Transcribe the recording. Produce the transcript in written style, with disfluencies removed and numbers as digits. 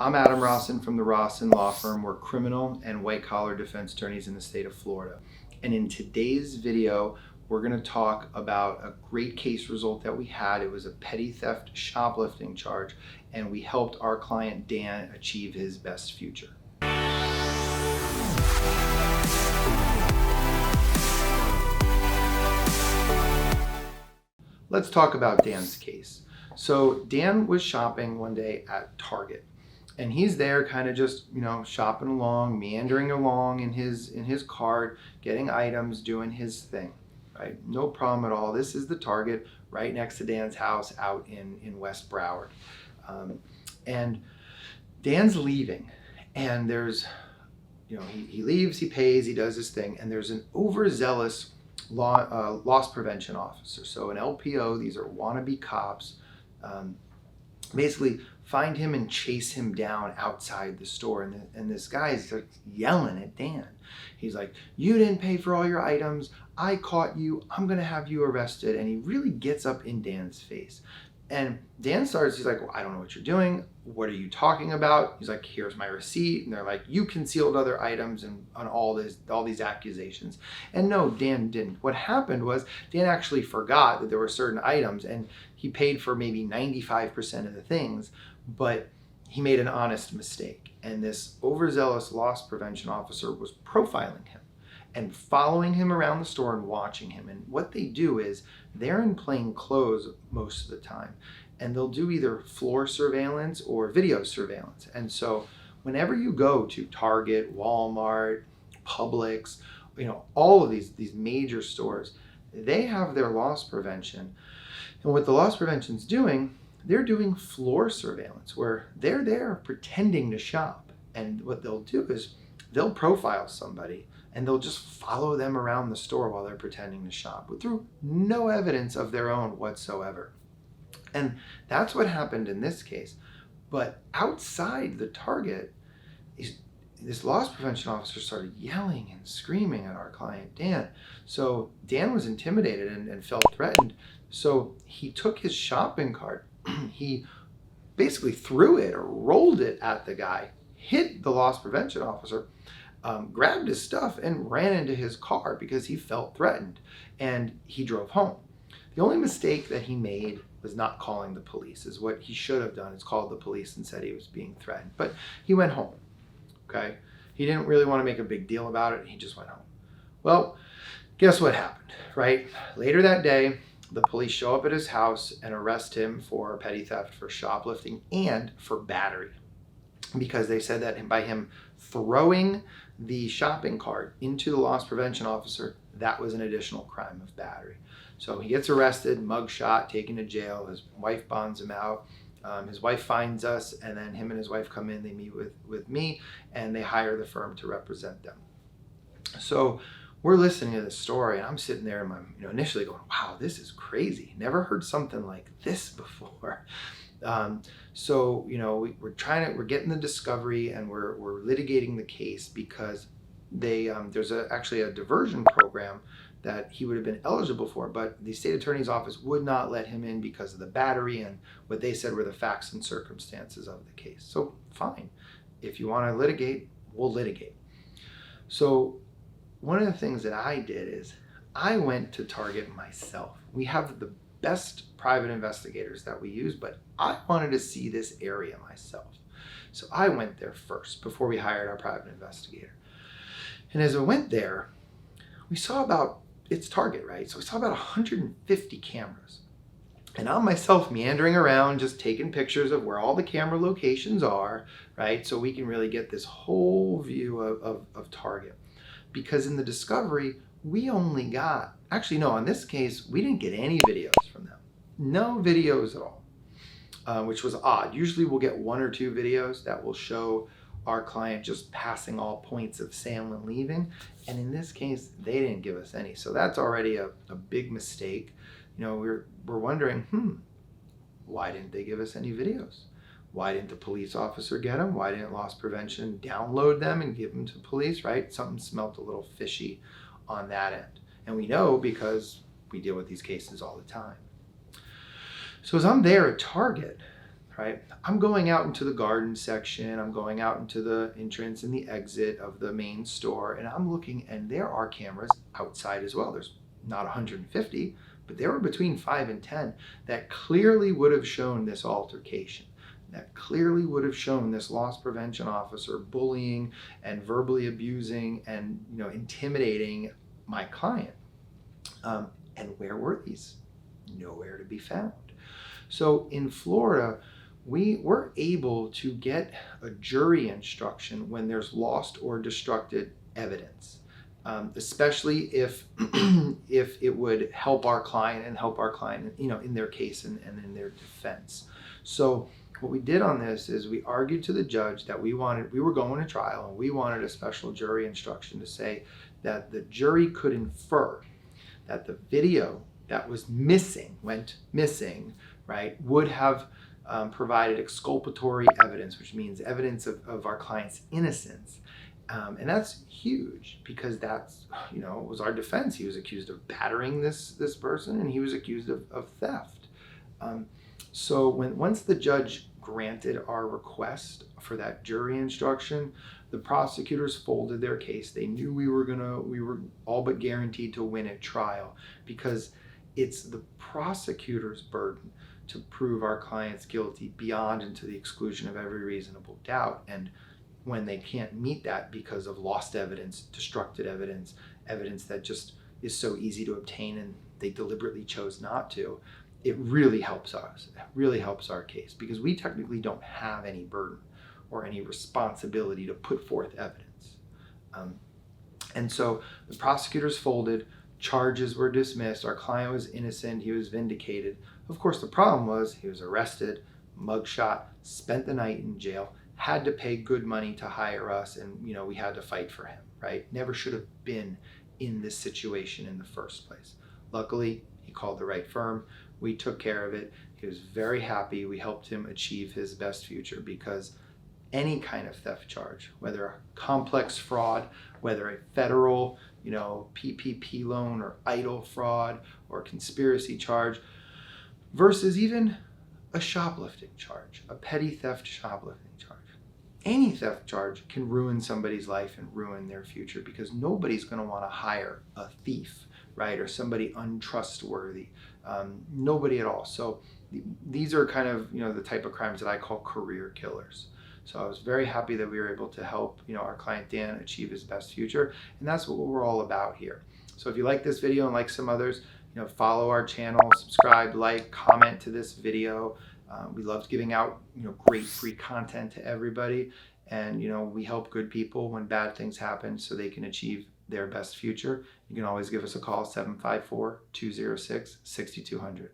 I'm Adam Rossen from the Rossen law firm. We're criminal and white-collar defense attorneys in the state of Florida. And in today's video, we're going to talk about a great case result that we had. It was a petty theft shoplifting charge, and we helped our client Dan achieve his best future. Let's talk about Dan's case. So Dan was shopping one day at Target, and he's there kind of just, shopping along, meandering along in his cart, getting items, doing his thing, right? No problem at all. This is the Target right next to Dan's house out in West Broward. And Dan's leaving, and there's, he leaves, he pays, he does his thing, and there's an overzealous loss prevention officer. So an LPO, these are wannabe cops, basically find him and chase him down outside the store. And this guy is like yelling at Dan. He's like, "You didn't pay for all your items. I caught you. I'm going to have you arrested." And he really gets up in Dan's face. And Dan starts, he's like, "Well, I don't know what you're doing. What are you talking about?" He's like, "Here's my receipt." And they're like, "You concealed other items," and on all these accusations. And no, Dan didn't. What happened was Dan actually forgot that there were certain items, and he paid for maybe 95% of the things, but he made an honest mistake. And this overzealous loss prevention officer was profiling him and following him around the store and watching him. And what they do is they're in plain clothes most of the time, and they'll do either floor surveillance or video surveillance. And so whenever you go to Target, Walmart, Publix, all of these major stores, they have their loss prevention. And what the loss prevention's doing, they're doing floor surveillance where they're there pretending to shop. And what they'll do is they'll profile somebody and they'll just follow them around the store while they're pretending to shop through no evidence of their own whatsoever. And that's what happened in this case. But outside the Target, this loss prevention officer started yelling and screaming at our client, Dan. So Dan was intimidated and felt threatened. So he took his shopping cart, he basically threw it or rolled it at the guy, hit the loss prevention officer, grabbed his stuff and ran into his car because he felt threatened, and he drove home. The only mistake that he made was not calling the police. Is what he should have done, is called the police and said he was being threatened. But he went home, okay? He didn't really want to make a big deal about it. He just went home. Well, guess what happened, right? Later that day, the police show up at his house and arrest him for petty theft, for shoplifting, and for battery, because they said that by him throwing the shopping cart into the loss prevention officer, that was an additional crime of battery. So he gets arrested, mugshot, taken to jail. His wife bonds him out. His wife finds us, and then him and his wife come in, they meet with me, and they hire the firm to represent them. So we're listening to this story, and I'm sitting there and I'm initially going, wow, this is crazy. Never heard something like this before. So we're getting the discovery, and we're litigating the case because there's actually a diversion program that he would have been eligible for, but the state attorney's office would not let him in because of the battery and what they said were the facts and circumstances of the case. So fine, if you want to litigate, we'll litigate. So one of the things that I did is I went to Target myself. We have the best private investigators that we use, but I wanted to see this area myself. So I went there first before we hired our private investigator. And as I went there, we saw it's Target, right? So we saw about 150 cameras. And I'm myself meandering around, just taking pictures of where all the camera locations are, right? So we can really get this whole view of Target. Because in the discovery, we only got, in this case, we didn't get any videos from them. No videos at all, which was odd. Usually we'll get 1 or 2 videos that will show our client just passing all points of sale when leaving. And in this case, they didn't give us any. So that's already a big mistake. We're wondering, why didn't they give us any videos? Why didn't the police officer get them? Why didn't loss prevention download them and give them to police, right? Something smelled a little fishy on that end. And we know because we deal with these cases all the time. So as I'm there at Target, right? I'm going out into the garden section, I'm going out into the entrance and the exit of the main store, and I'm looking, and there are cameras outside as well. There's not 150, but there were between 5 and 10 that clearly would have shown this altercation, that clearly would have shown this loss prevention officer bullying and verbally abusing and intimidating my client. And where were these? Nowhere to be found. So in Florida, we were able to get a jury instruction when there's lost or destructed evidence, especially if if it would help our client and help our client, in their case and in their defense. So what we did on this is we argued to the judge that we were going to trial, and we wanted a special jury instruction to say that the jury could infer that the video that went missing, right, would have provided exculpatory evidence, which means evidence of our client's innocence. And that's huge, because that's, was our defense. He was accused of battering this person, and he was accused of theft. So once the judge granted our request for that jury instruction, the prosecutors folded their case. They knew we were all but guaranteed to win at trial, because it's the prosecutor's burden to prove our client's guilty beyond and to the exclusion of every reasonable doubt. And when they can't meet that because of lost evidence, destructed evidence, evidence that just is so easy to obtain and they deliberately chose not to, it really helps us. It really helps our case, because we technically don't have any burden or any responsibility to put forth evidence. And so the prosecutors folded, charges were dismissed, our client was innocent, he was vindicated. Of course, the problem was he was arrested, mugshot, spent the night in jail, had to pay good money to hire us, and we had to fight for him, right? Never should have been in this situation in the first place. Luckily, he called the right firm. We took care of it. He was very happy. We helped him achieve his best future, because any kind of theft charge, whether a complex fraud, whether a federal, PPP loan or EIDL fraud or conspiracy charge, versus even a shoplifting charge, a petty theft shoplifting charge. Any theft charge can ruin somebody's life and ruin their future, because nobody's going to want to hire a thief, right? Or somebody untrustworthy. Nobody at all. So these are kind of, the type of crimes that I call career killers. So I was very happy that we were able to help, our client Dan achieve his best future. And that's what we're all about here. So if you like this video and like some others, follow our channel, subscribe, like, comment to this video. We love giving out, great free content to everybody. And, we help good people when bad things happen so they can achieve their best future. You can always give us a call, 754-206-6200.